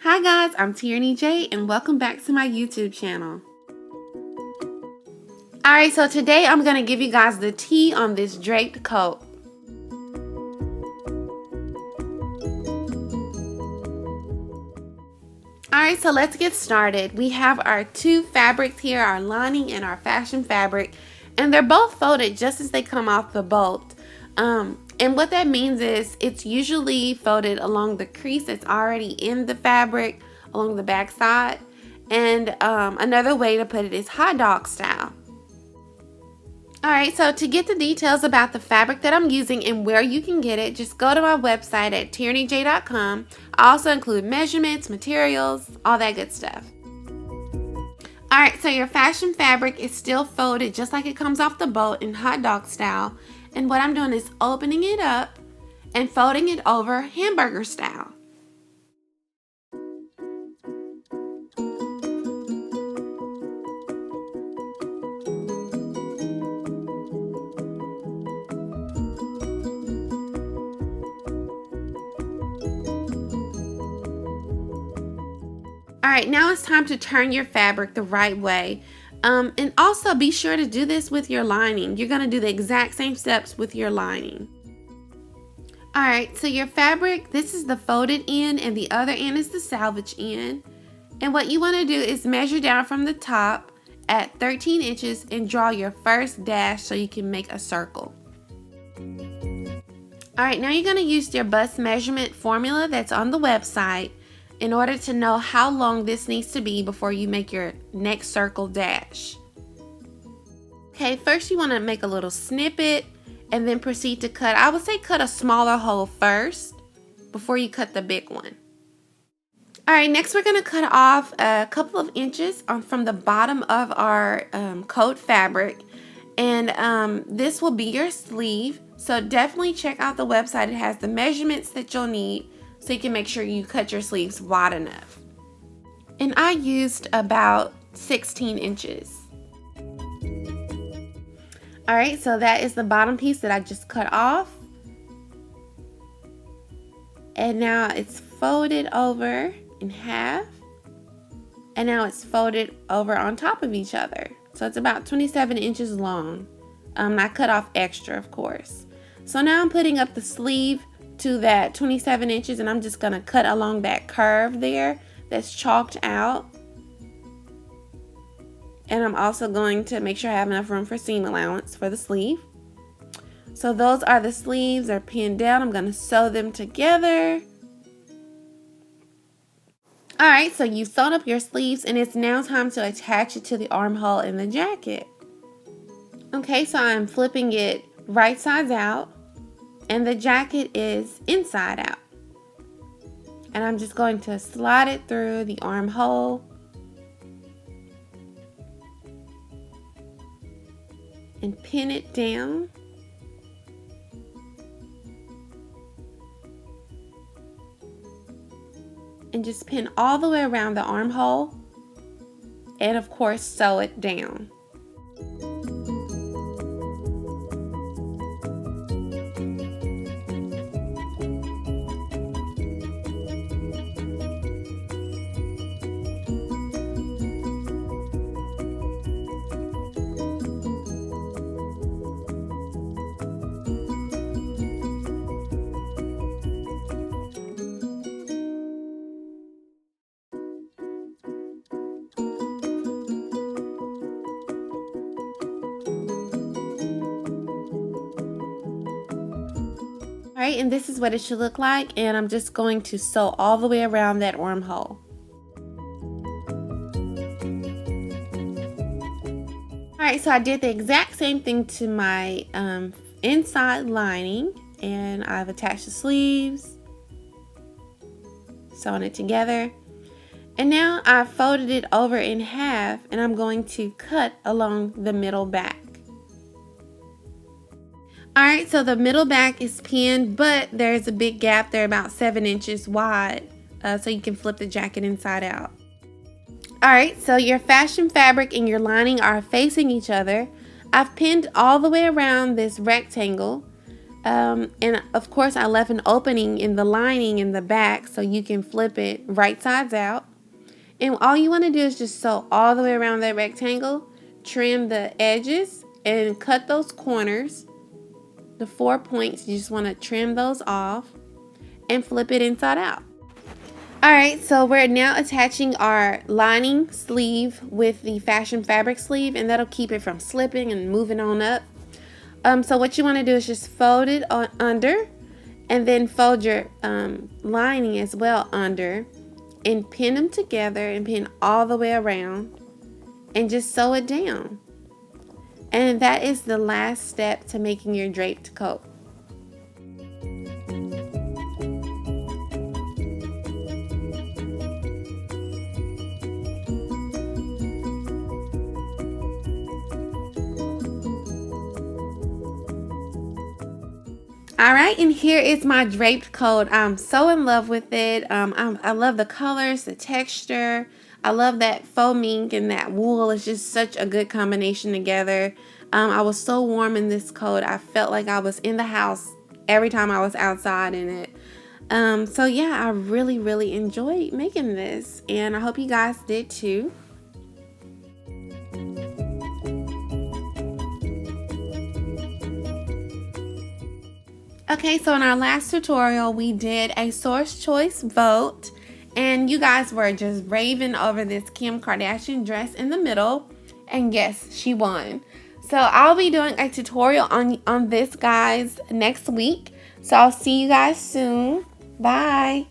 Hi guys, I'm Teiraneyj and welcome back to my YouTube channel. Alright, so today I'm going to give you guys the tea on this draped coat. Alright, so let's get started. We have our two fabrics here, our lining and our fashion fabric, and they're both folded just as they come off the bolt. And what that means is it's usually folded along the crease that's already in the fabric, along the back side. And another way to put it is hot dog style. Alright, so to get the details about the fabric that I'm using and where you can get it, just go to my website at teiraneyj.com. I also include measurements, materials, all that good stuff. Alright, so your fashion fabric is still folded just like it comes off the bolt in hot dog style. And what I'm doing is opening it up and folding it over hamburger style. Alright, now it's time to turn your fabric the right way. And also be sure to do this with your lining. You're going to do the exact same steps with your lining. Alright, so your fabric, this is the folded end and the other end is the salvage end. And what you want to do is measure down from the top at 13 inches and draw your first dash so you can make a circle. Alright, now you're going to use your bust measurement formula that's on the website in order to know how long this needs to be before you make your next circle dash. Okay, first you want to make a little snippet and then proceed to cut. I would say cut a smaller hole first before you cut the big one. Alright, next we're going to cut off a couple of inches from the bottom of our coat fabric. And this will be your sleeve. So definitely check out the website. It has the measurements that you'll need, so you can make sure you cut your sleeves wide enough. And I used about 16 inches. Alright, so that is the bottom piece that I just cut off. And now it's folded over in half. And now it's folded over on top of each other. So it's about 27 inches long. I cut off extra, of course. So now I'm putting up the sleeve to that 27 inches and I'm just going to cut along that curve there that's chalked out. And I'm also going to make sure I have enough room for seam allowance for the sleeve. So those are the sleeves. They're pinned down. I'm going to sew them together. Alright, so you've sewn up your sleeves and it's now time to attach it to the armhole in the jacket. Okay, so I'm flipping it right sides out. And the jacket is inside out. And I'm just going to slide it through the armhole. And pin it down. And just pin all the way around the armhole. And of course, sew it down. Alright, and this is what it should look like, and I'm just going to sew all the way around that armhole. Alright, so I did the exact same thing to my inside lining, and I've attached the sleeves, sewn it together, and now I've folded it over in half, and I'm going to cut along the middle back. Alright, so the middle back is pinned, but there's a big gap there about 7 inches wide, so you can flip the jacket inside out. Alright, so your fashion fabric and your lining are facing each other. I've pinned all the way around this rectangle, And of course I left an opening in the lining in the back so you can flip it right sides out. And all you want to do is just sew all the way around that rectangle, trim the edges, and cut those corners. The 4 points, you just want to trim those off and flip it inside out. Alright, so we're now attaching our lining sleeve with the fashion fabric sleeve, and that'll keep it from slipping and moving on up. So what you want to do is just fold it on under, and then fold your lining as well under, and pin them together and pin all the way around, and just sew it down. And that is the last step to making your draped coat. Alright, and here is my draped coat. I'm so in love with it. I love the colors, the texture. I love that faux mink and that wool. It's just such a good combination together. I was so warm in this coat. I felt like I was in the house every time I was outside in it. So yeah, I really enjoyed making this, and I hope you guys did too. Okay, so in our last tutorial, we did a source choice vote, and you guys were just raving over this Kim Kardashian dress in the middle, and yes, she won. So I'll be doing a tutorial on this, guys, next week. So I'll see you guys soon. Bye.